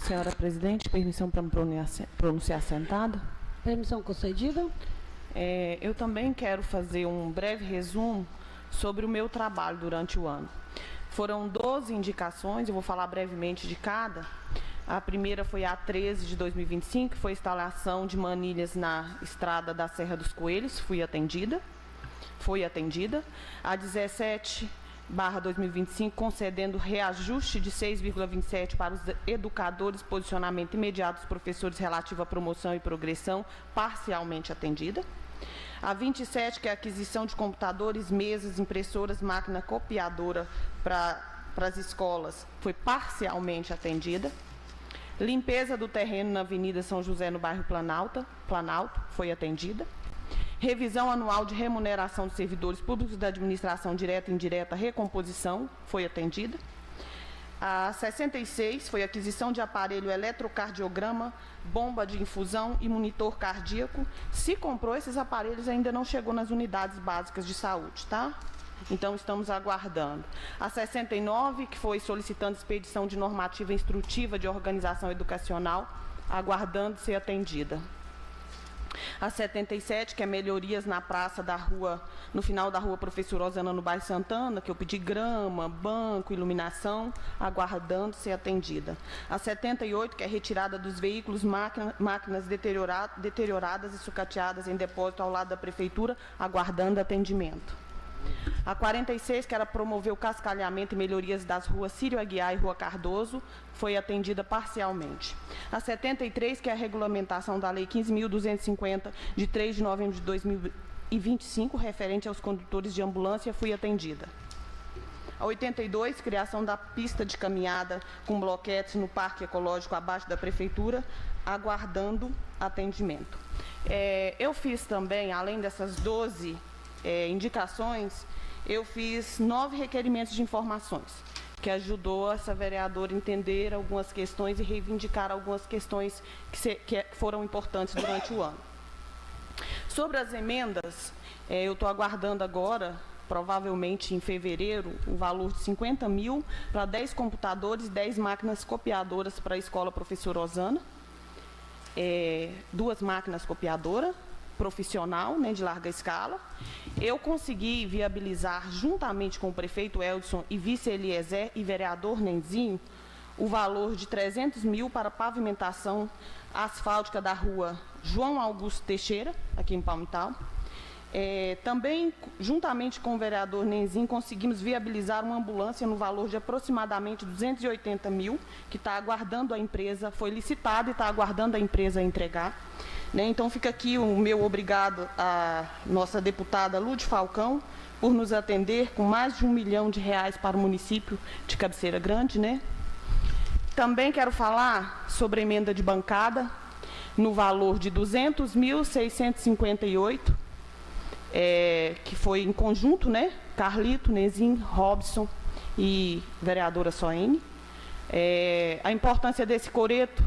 Senhora presidente, permissão para me pronunciar sentada? Permissão concedida. Eu também quero fazer um breve resumo sobre o meu trabalho durante o ano. Foram 12 indicações, eu vou falar brevemente de cada. A primeira foi a 13 de 2025, que foi a instalação de manilhas na estrada da Serra dos Coelhos, foi atendida. A 17/2025, concedendo reajuste de 6,27 para os educadores, posicionamento imediato dos professores relativo à promoção e progressão, parcialmente atendida. A 27, que é a aquisição de computadores, mesas, impressoras, máquina copiadora para as escolas, foi parcialmente atendida. Limpeza do terreno na Avenida São José, no bairro Planalto, foi atendida. Revisão anual de remuneração dos servidores públicos da administração direta e indireta, recomposição, foi atendida. A 66 foi aquisição de aparelho eletrocardiograma, bomba de infusão e monitor cardíaco. Se comprou esses aparelhos, ainda não chegou nas unidades básicas de saúde, tá? Então, estamos aguardando. A 69, que foi solicitando expedição de normativa instrutiva de organização educacional, aguardando ser atendida. A 77, que é melhorias na praça da rua, no final da rua Professor Osana, no bairro Santana, que eu pedi grama, banco, iluminação, aguardando ser atendida. A 78, que é retirada dos veículos, máquinas deterioradas e sucateadas em depósito ao lado da prefeitura, aguardando atendimento. A 46, que era promover o cascalhamento e melhorias das ruas Círio Aguiar e Rua Cardoso, foi atendida parcialmente. A 73, que é a regulamentação da Lei 15.250, de 3 de novembro de 2025, referente aos condutores de ambulância, foi atendida. A 82, criação da pista de caminhada com bloquetes no Parque Ecológico abaixo da Prefeitura, aguardando atendimento. Eu fiz também, além dessas 12 indicações, eu fiz 9 requerimentos de informações, que ajudou essa vereadora a entender algumas questões e reivindicar algumas questões que foram importantes durante o ano. Sobre as emendas, eu estou aguardando agora, provavelmente em fevereiro, o valor de 50 mil para 10 computadores, 10 máquinas copiadoras para a Escola Professor Osana, 2 máquinas copiadoras, profissional, né, de larga escala. Eu consegui viabilizar, juntamente com o prefeito Eldson e vice Eliezer e vereador Nenzinho, o valor de 300 mil para pavimentação asfáltica da rua João Augusto Teixeira, aqui em Palmital. Também, juntamente com o vereador Nenzinho, conseguimos viabilizar uma ambulância no valor de aproximadamente 280 mil, que está aguardando a empresa, foi licitada e está aguardando a empresa entregar. Então, fica aqui o meu obrigado à nossa deputada Lude Falcão, por nos atender com mais de R$1 milhão para o município de Cabeceira Grande, né? Também quero falar sobre a emenda de bancada, no valor de 200.658, que foi em conjunto, né? Carlito, Nezinho, Robson e vereadora Soene. A importância desse coreto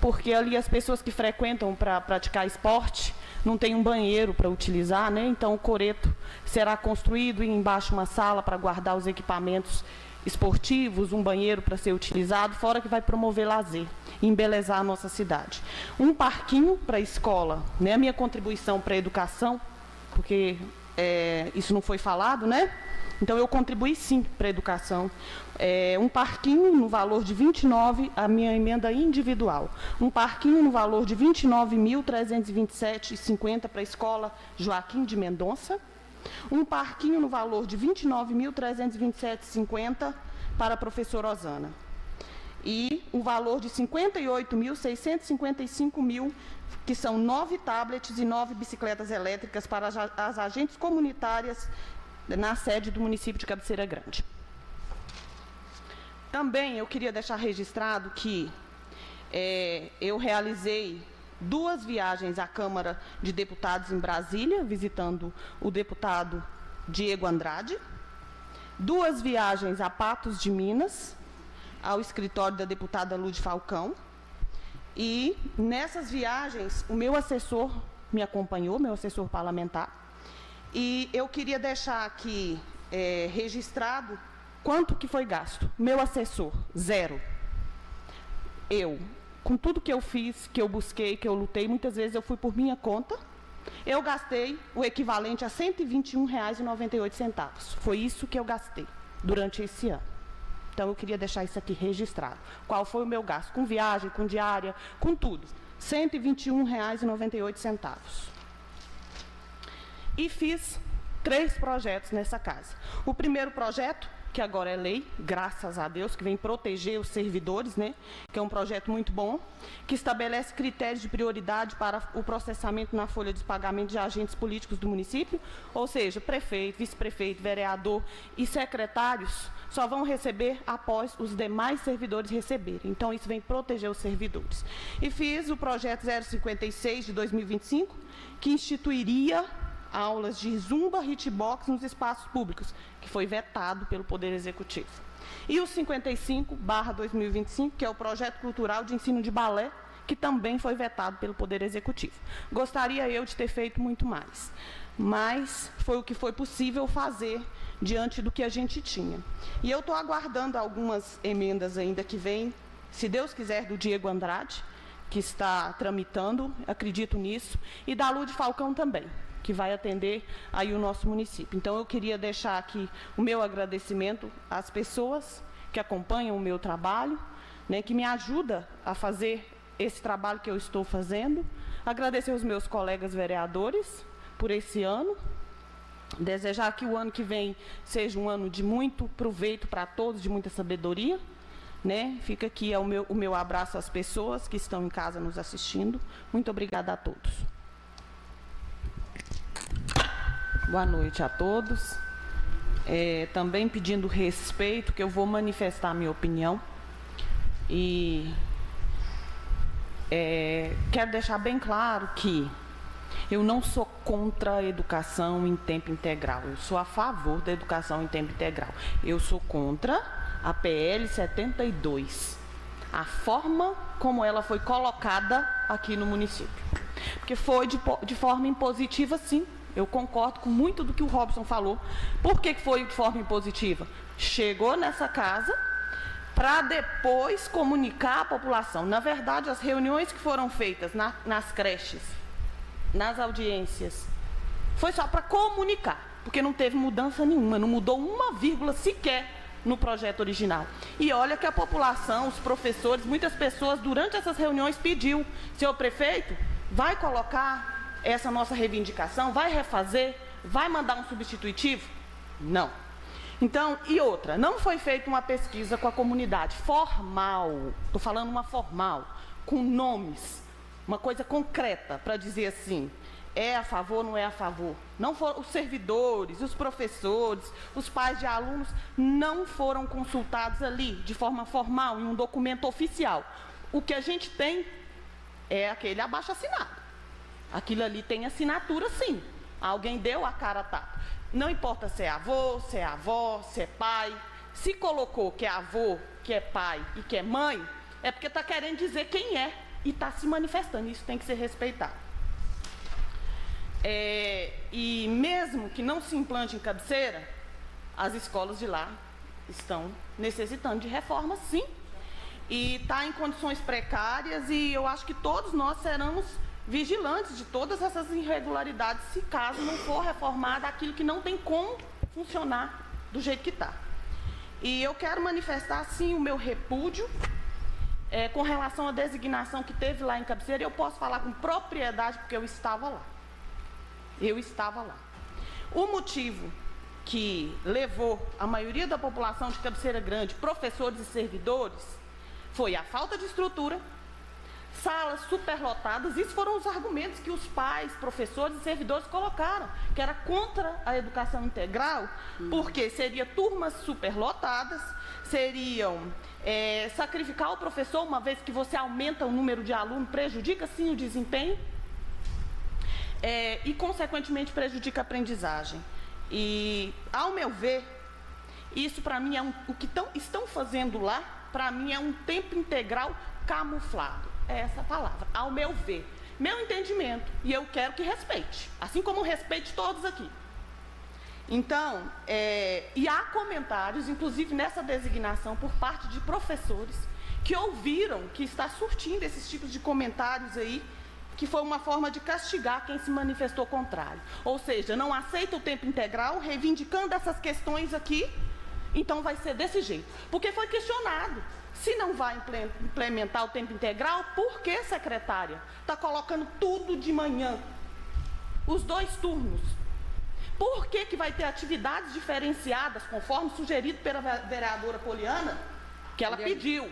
porque ali as pessoas que frequentam para praticar esporte não tem um banheiro para utilizar, né? Então, o coreto será construído e embaixo uma sala para guardar os equipamentos esportivos, um banheiro para ser utilizado, fora que vai promover lazer e embelezar a nossa cidade. Um parquinho para a escola, né? A minha contribuição para a educação, porque isso não foi falado, né? Então, eu contribuí sim para a educação. Um parquinho no valor de 29, a minha emenda individual. Um parquinho no valor de 29.327,50 para a escola Joaquim de Mendonça. Um parquinho no valor de 29.327,50 para a professora Osana. E um valor de 58.655 que são 9 tablets e 9 bicicletas elétricas para as agentes comunitárias na sede do município de Cabeceira Grande. Também eu queria deixar registrado que eu realizei 2 viagens à Câmara de Deputados em Brasília, visitando o deputado Diego Andrade, 2 viagens a Patos de Minas, ao escritório da deputada Lude Falcão, e nessas viagens o meu assessor me acompanhou, meu assessor parlamentar, e eu queria deixar aqui registrado quanto que foi gasto. Meu assessor, 0. com tudo que eu fiz, que eu busquei, que eu lutei, muitas vezes eu fui por minha conta, eu gastei o equivalente a R$ 121,98. Foi isso que eu gastei durante esse ano. Então, eu queria deixar isso aqui registrado. Qual foi o meu gasto? Com viagem, com diária, com tudo. R$ 121,98. E fiz 3 projetos nessa casa. O primeiro projeto, que agora é lei, graças a Deus, que vem proteger os servidores, né? Que é um projeto muito bom, que estabelece critérios de prioridade para o processamento na folha de pagamento de agentes políticos do município, ou seja, prefeito, vice-prefeito, vereador e secretários só vão receber após os demais servidores receberem. Então, isso vem proteger os servidores. E fiz o projeto 056 de 2025, que instituiria aulas de zumba, hitbox nos espaços públicos, que foi vetado pelo Poder Executivo. E o 55/2025, que é o projeto cultural de ensino de balé, que também foi vetado pelo Poder Executivo. Gostaria eu de ter feito muito mais, mas foi o que foi possível fazer diante do que a gente tinha. E eu estou aguardando algumas emendas ainda que vêm, se Deus quiser, do Diego Andrade, que está tramitando, acredito nisso, e da Lude Falcão também, que vai atender aí o nosso município. Então, eu queria deixar aqui o meu agradecimento às pessoas que acompanham o meu trabalho, né, que me ajuda a fazer esse trabalho que eu estou fazendo. Agradecer aos meus colegas vereadores por esse ano. Desejar que o ano que vem seja um ano de muito proveito para todos, de muita sabedoria. Né? Fica aqui o meu abraço às pessoas que estão em casa nos assistindo. Muito obrigada a todos. Boa noite a todos. Também pedindo respeito, que eu vou manifestar a minha opinião. E quero deixar bem claro que eu não sou contra a educação em tempo integral. Eu sou a favor da educação em tempo integral. Eu sou contra a PL 72. A forma como ela foi colocada aqui no município. Porque foi de forma impositiva, sim. Eu concordo com muito do que o Robson falou. Por que foi de forma impositiva? Chegou nessa casa para depois comunicar à população. Na verdade, as reuniões que foram feitas nas creches, nas audiências, foi só para comunicar, porque não teve mudança nenhuma, não mudou uma vírgula sequer no projeto original. E olha que a população, os professores, muitas pessoas durante essas reuniões pediu: senhor prefeito, vai colocar essa nossa reivindicação, vai refazer, vai mandar um substitutivo? Não. Então, e outra, não foi feita uma pesquisa com a comunidade formal, estou falando uma formal, com nomes, uma coisa concreta para dizer assim, é a favor, não é a favor. Não foram os servidores, os professores, os pais de alunos não foram consultados ali de forma formal, em um documento oficial. O que a gente tem é aquele abaixo-assinado. Aquilo ali tem assinatura, sim. Alguém deu a cara a tapa. Não importa se é avô, se é avó, se é pai. Se colocou que é avô, que é pai e que é mãe, é porque está querendo dizer quem é e está se manifestando. Isso tem que ser respeitado. E mesmo que não se implante em Cabeceira, as escolas de lá estão necessitando de reforma, sim. E está em condições precárias e eu acho que todos nós seremos vigilantes de todas essas irregularidades, se caso não for reformado aquilo que não tem como funcionar do jeito que está. E eu quero manifestar, sim, o meu repúdio com relação à designação que teve lá em Cabeceira. Eu posso falar com propriedade, porque eu estava lá. Eu estava lá. O motivo que levou a maioria da população de Cabeceira Grande, professores e servidores, foi a falta de estrutura, salas superlotadas. Isso foram os argumentos que os pais, professores e servidores colocaram, que era contra a educação integral, porque seria turmas superlotadas, seriam sacrificar o professor, uma vez que você aumenta o número de alunos, prejudica sim o desempenho, e consequentemente prejudica a aprendizagem. E, ao meu ver, isso para mim o que estão fazendo lá, para mim é um tempo integral camuflado. É essa palavra, ao meu ver, meu entendimento, e eu quero que respeite, assim como respeite todos aqui. Então, e há comentários, inclusive nessa designação, por parte de professores, que ouviram que está surtindo esses tipos de comentários aí, que foi uma forma de castigar quem se manifestou contrário. Ou seja, não aceita o tempo integral, reivindicando essas questões aqui, então vai ser desse jeito. Porque foi questionado. Se não vai implementar o tempo integral, por que, secretária? Está colocando tudo de manhã, os 2 turnos. Por que que vai ter atividades diferenciadas, conforme sugerido pela vereadora Poliana, que ela pediu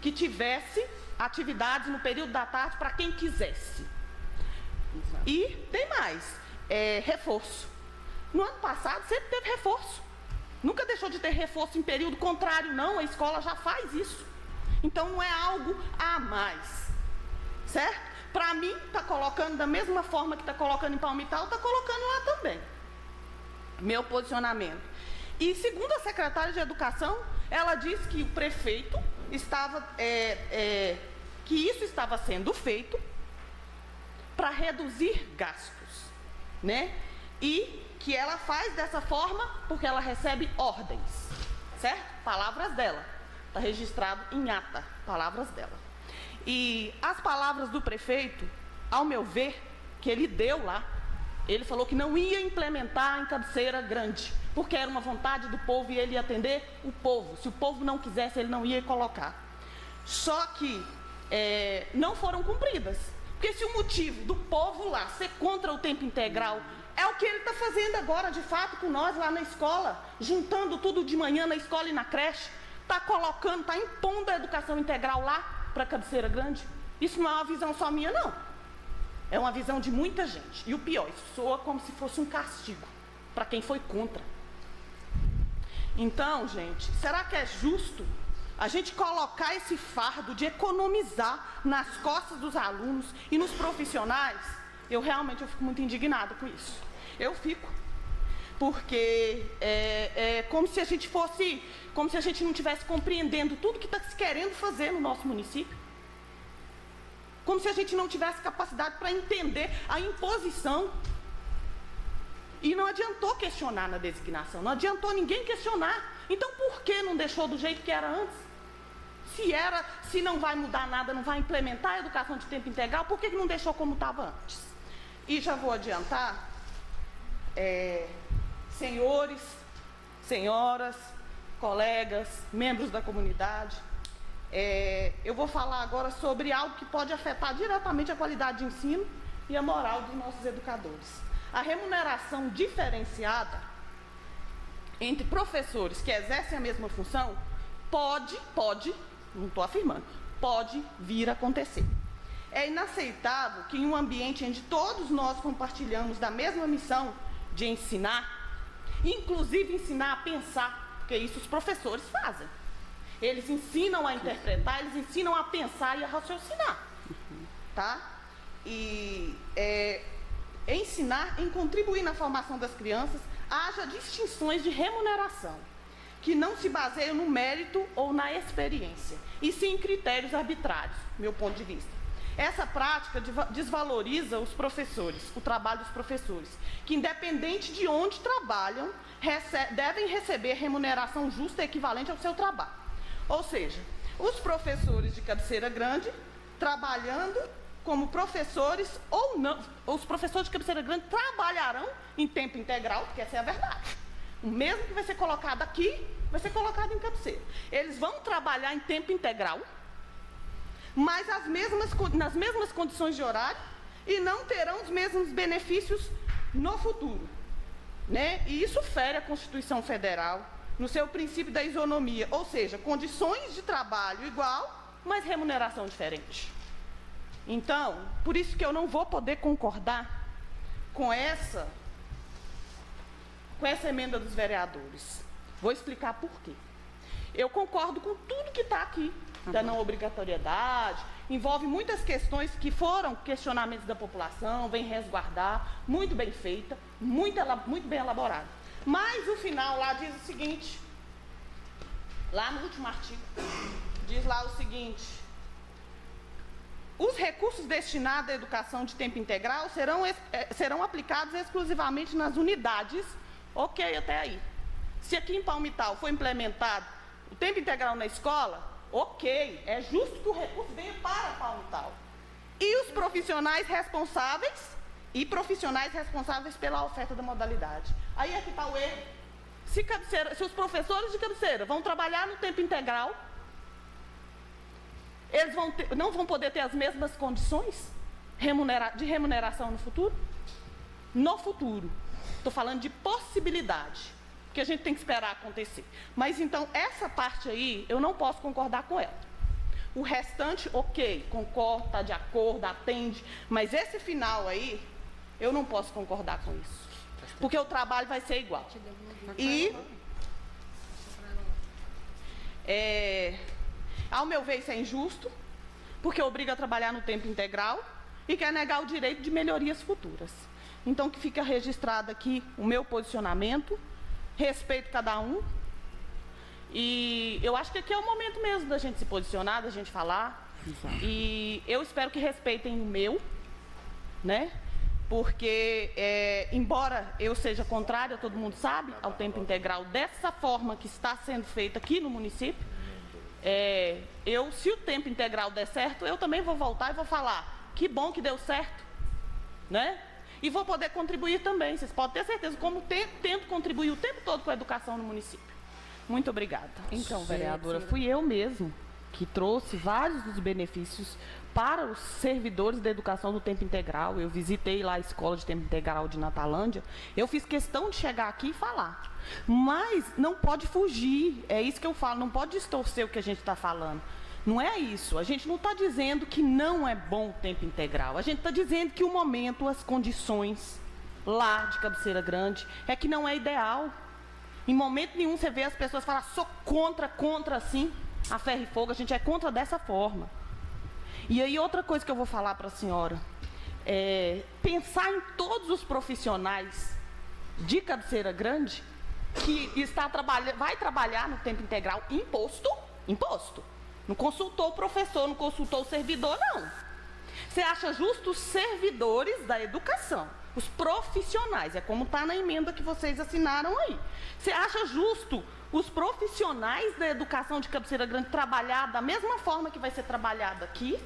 que tivesse atividades no período da tarde para quem quisesse? E tem mais, reforço. No ano passado sempre teve reforço. Nunca deixou de ter reforço em período contrário, não. A escola já faz isso. Então não é algo a mais, certo? Para mim, está colocando da mesma forma que está colocando em Palmital, está colocando lá também. Meu posicionamento. E segundo a secretária de Educação, ela disse que o prefeito estava, que isso estava sendo feito para reduzir gastos, né? E que ela faz dessa forma porque ela recebe ordens, certo? Palavras dela. Está registrado em ata, palavras dela. E as palavras do prefeito, ao meu ver, que ele deu lá, ele falou que não ia implementar em Cabeceira Grande, porque era uma vontade do povo e ele ia atender o povo. Se o povo não quisesse, ele não ia colocar. Só que não foram cumpridas. Porque se o motivo do povo lá ser contra o tempo integral é o que ele está fazendo agora, de fato, com nós lá na escola, juntando tudo de manhã na escola e na creche, está colocando, está impondo a educação integral lá para Cabeceira Grande. Isso não é uma visão só minha, não. É uma visão de muita gente. E o pior, isso soa como se fosse um castigo para quem foi contra. Então, gente, será que é justo a gente colocar esse fardo de economizar nas costas dos alunos e nos profissionais? Eu realmente fico muito indignada com isso. Eu fico. Porque é como se a gente fosse, como se a gente não estivesse compreendendo tudo que está se querendo fazer no nosso município. Como se a gente não tivesse capacidade para entender a imposição. E não adiantou questionar na designação, não adiantou ninguém questionar. Então por que não deixou do jeito que era antes? Se não vai mudar nada, não vai implementar a educação de tempo integral, por que não deixou como estava antes? E já vou adiantar, senhores, senhoras, colegas, membros da comunidade, eu vou falar agora sobre algo que pode afetar diretamente a qualidade de ensino e a moral dos nossos educadores. A remuneração diferenciada entre professores que exercem a mesma função pode, não estou afirmando, pode vir a acontecer. É inaceitável que em um ambiente onde todos nós compartilhamos da mesma missão de ensinar, inclusive ensinar a pensar, porque isso os professores fazem. Eles ensinam a interpretar, eles ensinam a pensar e a raciocinar, tá? E ensinar em contribuir na formação das crianças, haja distinções de remuneração, que não se baseiam no mérito ou na experiência, e sim em critérios arbitrários, meu ponto de vista. Essa prática desvaloriza os professores, o trabalho dos professores, que independente de onde trabalham, devem receber remuneração justa e equivalente ao seu trabalho. Ou seja, os professores de Cabeceira Grande, trabalhando como professores ou não, os professores de Cabeceira Grande trabalharão em tempo integral, porque essa é a verdade. O mesmo que vai ser colocado aqui, vai ser colocado em Cabeceira. Eles vão trabalhar em tempo integral, mas nas mesmas condições de horário e não terão os mesmos benefícios no futuro, né? E isso fere a Constituição Federal no seu princípio da isonomia, ou seja, condições de trabalho igual, mas remuneração diferente. Então, por isso que eu não vou poder concordar com essa emenda dos vereadores. Vou explicar por quê. Eu concordo com tudo que está aqui, da não obrigatoriedade, envolve muitas questões que foram questionamentos da população, vem resguardar, muito bem feita, muito bem elaborada. Mas o final lá diz o seguinte, lá no último artigo, diz lá o seguinte: os recursos destinados à educação de tempo integral serão aplicados exclusivamente nas unidades, ok, até aí. Se aqui em Palmital foi implementado o tempo integral na escola, ok, é justo que o recurso venha para Palmital. E os profissionais responsáveis pela oferta da modalidade. Aí é que está o erro. Se os professores de cabeceira vão trabalhar no tempo integral, eles não vão poder ter as mesmas condições de remuneração no futuro? No futuro. Estou falando de possibilidade, que a gente tem que esperar acontecer. Mas, então, essa parte aí, eu não posso concordar com ela. O restante, ok, concordo, está de acordo, atende, mas esse final aí, eu não posso concordar com isso. Porque o trabalho vai ser igual. E, ao meu ver, isso é injusto, porque obriga a trabalhar no tempo integral e quer negar o direito de melhorias futuras. Então, que fica registrado aqui o meu posicionamento, respeito cada um, e eu acho que aqui é o momento mesmo da gente se posicionar, da gente falar. Exato. E eu espero que respeitem o meu, né? Porque, embora eu seja contrária, todo mundo sabe, ao tempo integral dessa forma que está sendo feita aqui no município, se o tempo integral der certo, eu também vou voltar e vou falar, que bom que deu certo, né? E vou poder contribuir também, vocês podem ter certeza, como tento contribuir o tempo todo com a educação no município. Muito obrigada. Então, vereadora, fui eu mesmo que trouxe vários dos benefícios para os servidores da educação do tempo integral. Eu visitei lá a escola de tempo integral de Natalândia. Eu fiz questão de chegar aqui e falar. Mas não pode fugir, é isso que eu falo, não pode distorcer o que a gente está falando. Não é isso, a gente não está dizendo que não é bom o tempo integral. A gente está dizendo que o momento, as condições lá de Cabeceira Grande é que não é ideal. Em momento nenhum você vê as pessoas falar, sou contra assim, a ferro e fogo, a gente é contra dessa forma. E aí outra coisa que eu vou falar para a senhora, pensar em todos os profissionais de Cabeceira Grande que vai trabalhar no tempo integral imposto. Não consultou o professor, não consultou o servidor, não. Você acha justo os servidores da educação, os profissionais, é como está na emenda que vocês assinaram aí. Você acha justo os profissionais da educação de Cabeceira Grande trabalhar da mesma forma que vai ser trabalhado aqui?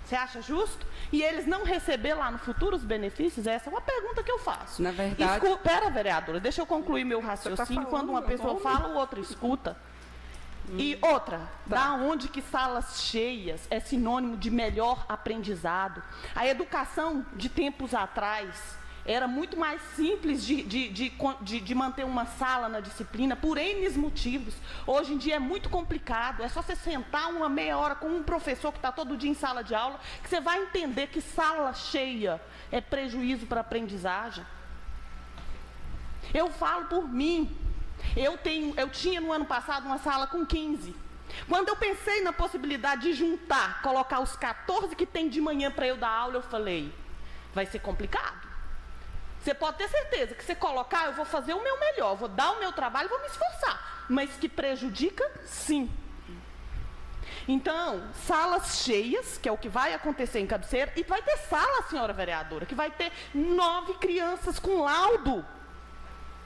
Você acha justo? E eles não receber lá no futuro os benefícios? Essa é uma pergunta que eu faço. Na verdade... Espera, vereadora, deixa eu concluir meu raciocínio. Quando uma pessoa fala, o outro escuta. E outra, da onde que salas cheias é sinônimo de melhor aprendizado? A educação de tempos atrás era muito mais simples de manter uma sala na disciplina por N motivos. Hoje em dia é muito complicado, é só você sentar uma meia hora com um professor que está todo dia em sala de aula, que você vai entender que sala cheia é prejuízo para a aprendizagem. Eu falo por mim. Eu tinha no ano passado uma sala com 15. Quando eu pensei na possibilidade de juntar, colocar os 14 que tem de manhã para eu dar aula, eu falei, vai ser complicado. Você pode ter certeza que se colocar, eu vou fazer o meu melhor, vou dar o meu trabalho, vou me esforçar. Mas que prejudica, sim. Então, salas cheias, que é o que vai acontecer em Cabeceira, e vai ter sala, senhora vereadora, que vai ter 9 crianças com laudo.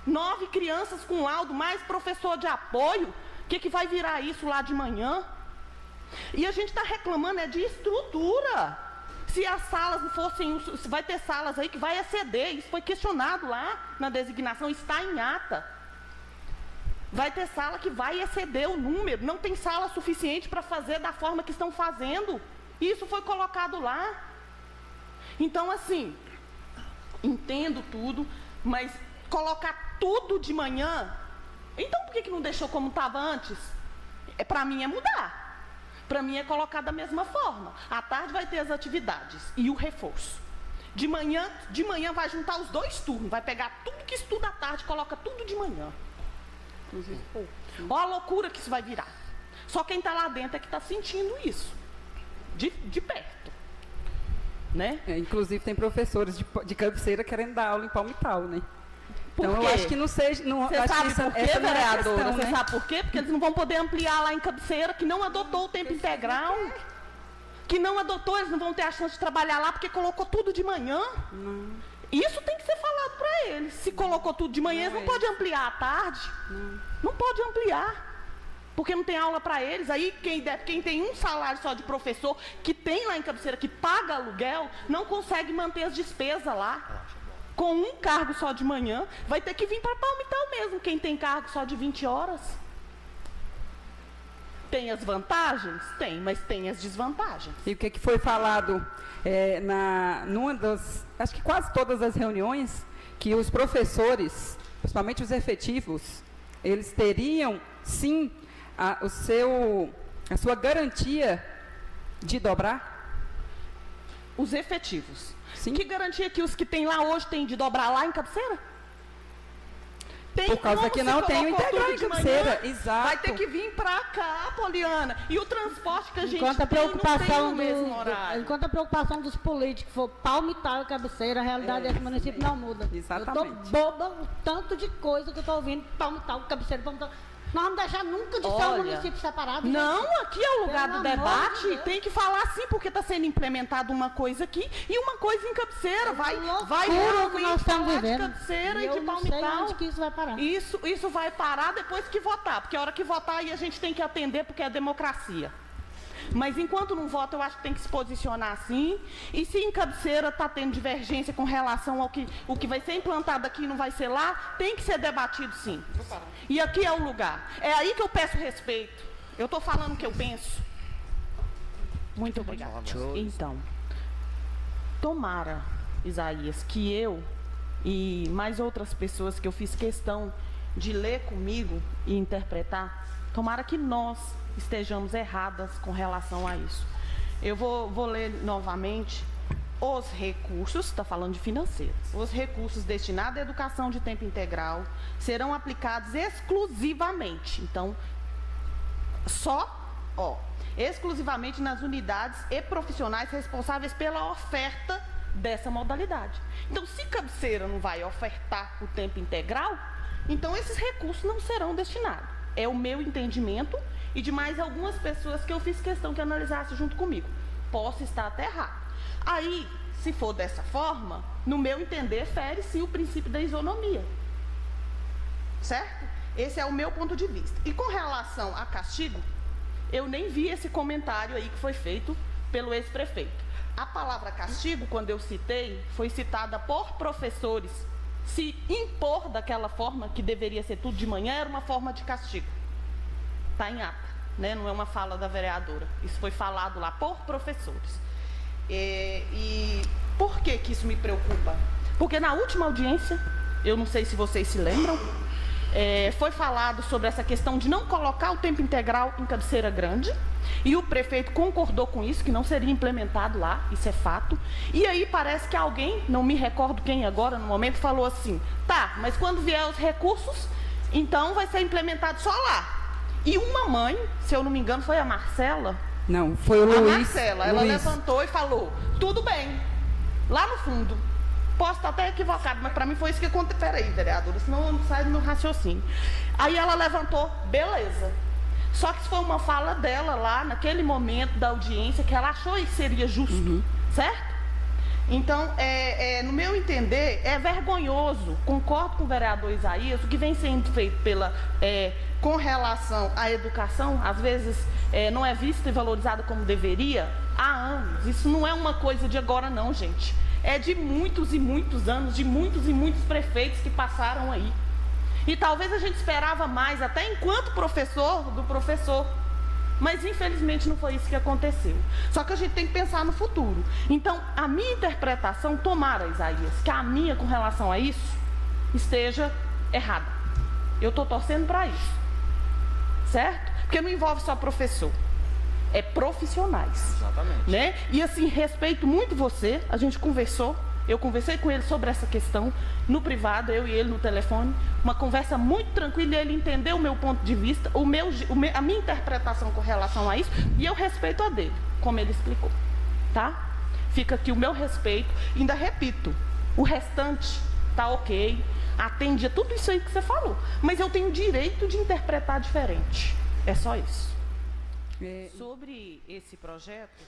9 crianças com laudo, mais professor de apoio. O que vai virar isso lá de manhã? E a gente está reclamando de estrutura. Se as salas não fossem... Vai ter salas aí que vai exceder. Isso foi questionado lá na designação, está em ata. Vai ter sala que vai exceder o número. Não tem sala suficiente para fazer da forma que estão fazendo. Isso foi colocado lá. Então, assim, entendo tudo, mas colocar tudo de manhã, então por que não deixou como estava antes? Para mim é mudar. Para mim é colocar da mesma forma. À tarde vai ter as atividades e o reforço. De manhã vai juntar os 2 turnos, vai pegar tudo que estuda à tarde, coloca tudo de manhã. Olha a loucura que isso vai virar. Só quem está lá dentro é que está sentindo isso, de perto. Né? Inclusive tem professores de Cabeceira querendo dar aula em Palmital, né? Então eu acho que não seja... Você sabe por quê, vereadora? Você sabe por quê? Porque eles não vão poder ampliar lá em Cabeceira, que não adotou o tempo integral. Que não adotou, eles não vão ter a chance de trabalhar lá, porque colocou tudo de manhã. Isso tem que ser falado para eles. Se colocou tudo de manhã, eles não podem ampliar à tarde. Não pode ampliar. porque não tem aula para eles. Aí quem tem um salário só de professor, que tem lá em Cabeceira, que paga aluguel, não consegue manter as despesas lá. Com um cargo só de manhã, vai ter que vir para Palmital mesmo, quem tem cargo só de 20 horas. Tem as vantagens? Tem, mas tem as desvantagens. E o que foi falado numa das, acho que quase todas as reuniões, que os professores, principalmente os efetivos, eles teriam, sim, a sua garantia de dobrar? Os efetivos. Sim. Que garantia que os que tem lá hoje têm de dobrar lá em Cabeceira? Tem. Por causa que não tem o integral em Cabeceira. Exato. Vai ter que vir para cá, Poliana. E o transporte que a gente Enquanto a tem não tem preocupação no mesmo horário. enquanto a preocupação dos políticos for Palmital e Cabeceira, a realidade é que o município não muda. Exatamente. Eu tô boba o tanto de coisa que eu tô ouvindo, Palmital, Cabeceira, Palmital. Nós não deixar nunca de ser um município separado. Não, gente. aqui é o lugar Pelo do amor debate. de Deus. Tem que falar sim, porque está sendo implementada uma coisa aqui e uma coisa em Cabeceira. Vai Loucura que nós estamos falar de vivendo. Cabeceira e eu de não sei Palmital. onde que isso vai parar. Isso vai parar depois que votar, porque a hora que votar aí a gente tem que atender, porque é democracia. Mas enquanto não vota, eu acho que tem que se posicionar assim. E se em Cabeceira está tendo divergência com relação ao que vai ser implantado aqui e não vai ser lá, tem que ser debatido sim. E aqui é o lugar. É aí que eu peço respeito. Eu estou falando o que eu penso. Muito obrigada. Então, tomara, Isaías, que eu e mais outras pessoas que eu fiz questão de ler comigo e interpretar, tomara que nós estejamos erradas com relação a isso. Eu vou ler novamente. Os recursos, está falando de financeiro, os recursos destinados à educação de tempo integral serão aplicados exclusivamente, então, exclusivamente nas unidades e profissionais responsáveis pela oferta dessa modalidade. Então, se Cabeceira não vai ofertar o tempo integral, então esses recursos não serão destinados. É o meu entendimento e de mais algumas pessoas que eu fiz questão que analisasse junto comigo. Posso estar até errado. Aí, se for dessa forma, no meu entender, fere-se o princípio da isonomia. Certo? Esse é o meu ponto de vista. E com relação a castigo, eu nem vi esse comentário aí que foi feito pelo ex-prefeito. A palavra castigo, quando eu citei, foi citada por professores. Se impor daquela forma, que deveria ser tudo de manhã, era uma forma de castigo. Está em ata, né? Não é uma fala da vereadora. Isso foi falado lá por professores. E por que isso me preocupa? Porque na última audiência, eu não sei se vocês se lembram, foi falado sobre essa questão de não colocar o tempo integral em Cabeceira Grande, e o prefeito concordou com isso, que não seria implementado lá, isso é fato. E aí parece que alguém, não me recordo quem agora no momento, falou assim, tá, mas quando vier os recursos, então vai ser implementado só lá. E uma mãe, se eu não me engano, foi a Marcela. Não, foi o Luiz. A Marcela, ela levantou e falou, tudo bem, lá no fundo. Posso estar até equivocado, mas para mim foi isso que aconteceu. Peraí, vereadora, senão eu não saio do meu raciocínio. Aí ela levantou, beleza. Só que isso foi uma fala dela lá, naquele momento da audiência, que ela achou que seria justo, certo? Então, no meu entender, é vergonhoso, concordo com o vereador Isaías, o que vem sendo feito com relação à educação, às vezes não é vista e valorizada como deveria, há anos. Isso não é uma coisa de agora não, gente. É de muitos e muitos anos, de muitos e muitos prefeitos que passaram aí. E talvez a gente esperava mais, até enquanto professor, do professor. Mas, infelizmente, não foi isso que aconteceu. Só que a gente tem que pensar no futuro. Então, a minha interpretação, tomara, Isaías, que a minha com relação a isso esteja errada. Eu estou torcendo para isso. Certo? Porque não envolve só professor. É profissionais. Exatamente. Né? E, assim, respeito muito você. A gente conversou. Eu conversei com ele sobre essa questão no privado, eu e ele no telefone, uma conversa muito tranquila, e ele entendeu o meu ponto de vista, a minha interpretação com relação a isso, e eu respeito a dele, como ele explicou, tá? Fica aqui o meu respeito, ainda repito, o restante tá ok, atende a tudo isso aí que você falou, mas eu tenho o direito de interpretar diferente, é só isso. Sobre esse projeto,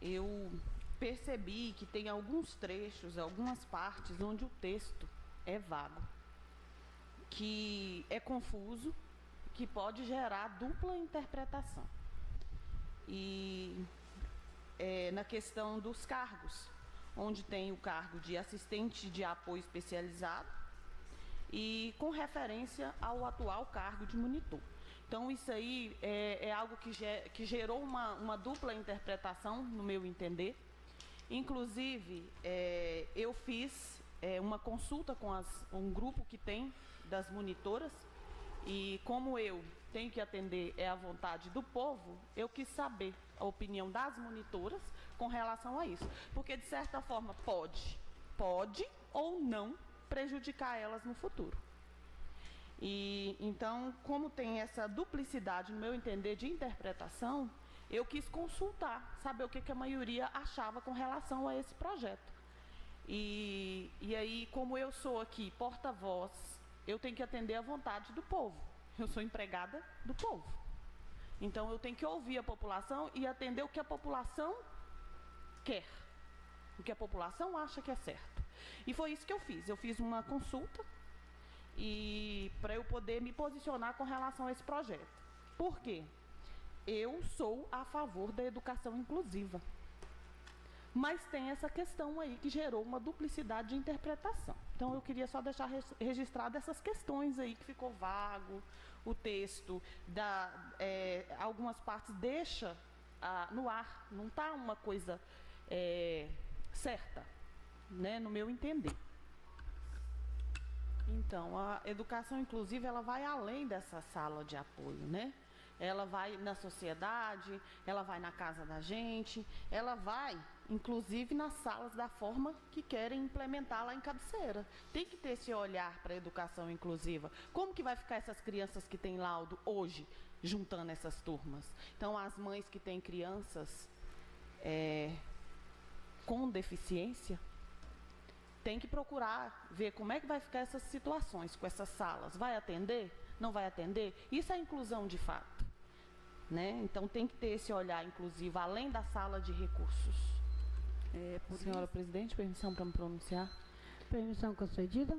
eu percebi que tem alguns trechos, algumas partes onde o texto é vago, que é confuso, que pode gerar dupla interpretação. E na questão dos cargos, onde tem o cargo de assistente de apoio especializado e com referência ao atual cargo de monitor. Então, isso aí é algo que gerou uma dupla interpretação, no meu entender. Inclusive, eu fiz uma consulta com um grupo que tem das monitoras, e como eu tenho que atender à vontade do povo, eu quis saber a opinião das monitoras com relação a isso. Porque, de certa forma, pode ou não prejudicar elas no futuro. E então, como tem essa duplicidade, no meu entender, de interpretação, eu quis consultar, saber o que a maioria achava com relação a esse projeto. E aí, como eu sou aqui porta-voz, eu tenho que atender à vontade do povo. Eu sou empregada do povo. Então, eu tenho que ouvir a população e atender o que a população quer, o que a população acha que é certo. E foi isso que eu fiz. Eu fiz uma consulta e para eu poder me posicionar com relação a esse projeto. Por quê? Eu sou a favor da educação inclusiva. Mas tem essa questão aí que gerou uma duplicidade de interpretação. Então, eu queria só deixar registrado essas questões aí que ficou vago, o texto, algumas partes deixa no ar, não está uma coisa certa, né, no meu entender. Então, a educação inclusiva, ela vai além dessa sala de apoio, né? Ela vai na sociedade, ela vai na casa da gente, ela vai, inclusive, nas salas da forma que querem implementar lá em Cabeceira. Tem que ter esse olhar para a educação inclusiva. Como que vai ficar essas crianças que têm laudo hoje, juntando essas turmas? Então, as mães que têm crianças com deficiência, tem que procurar ver como é que vai ficar essas situações com essas salas. Vai atender? Não vai atender? Isso é inclusão de fato, né? Então, tem que ter esse olhar inclusivo, além da sala de recursos. Senhora presidente, permissão para me pronunciar? Permissão concedida.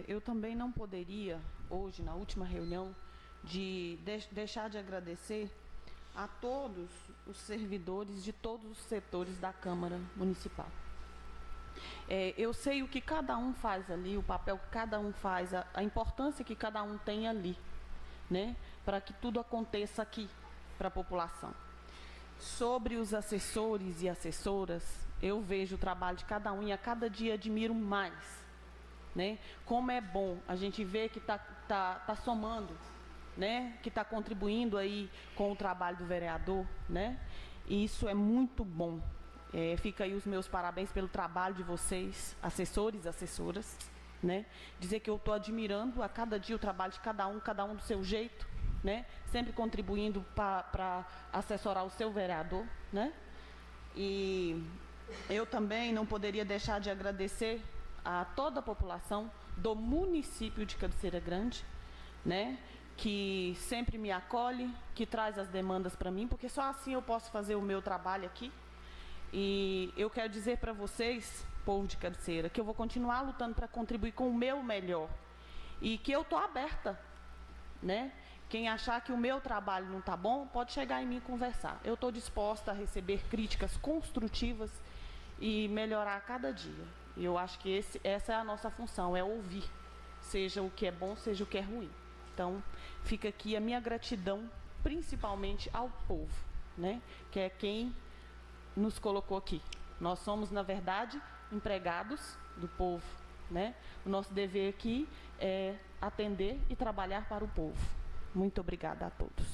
Eu também não poderia, hoje, na última reunião, deixar de agradecer a todos os servidores de todos os setores da Câmara Municipal. Eu sei o que cada um faz ali, o papel que cada um faz, a importância que cada um tem ali, né, para que tudo aconteça aqui para a população. Sobre os assessores e assessoras, eu vejo o trabalho de cada um e a cada dia admiro mais, né? Como é bom a gente ver que tá somando, né? Que está contribuindo aí com o trabalho do vereador, né? E isso é muito bom. Fica aí os meus parabéns pelo trabalho de vocês, assessores e assessoras, né? Dizer que eu estou admirando a cada dia o trabalho de cada um do seu jeito, né? Sempre contribuindo para assessorar o seu vereador, né? E eu também não poderia deixar de agradecer a toda a população do município de Cabeceira Grande, né? Que sempre me acolhe, que traz as demandas para mim, porque só assim eu posso fazer o meu trabalho aqui. E eu quero dizer para vocês, povo de Cabeceira, que eu vou continuar lutando para contribuir com o meu melhor. E que eu estou aberta, né? Quem achar que o meu trabalho não está bom, pode chegar em mim e conversar. Eu estou disposta a receber críticas construtivas e melhorar a cada dia. E eu acho que essa é a nossa função, é ouvir, seja o que é bom, seja o que é ruim. Então, fica aqui a minha gratidão, principalmente ao povo, né? Que é quem nos colocou aqui. Nós somos, na verdade, empregados do povo, né? O nosso dever aqui é atender e trabalhar para o povo. Muito obrigada a todos.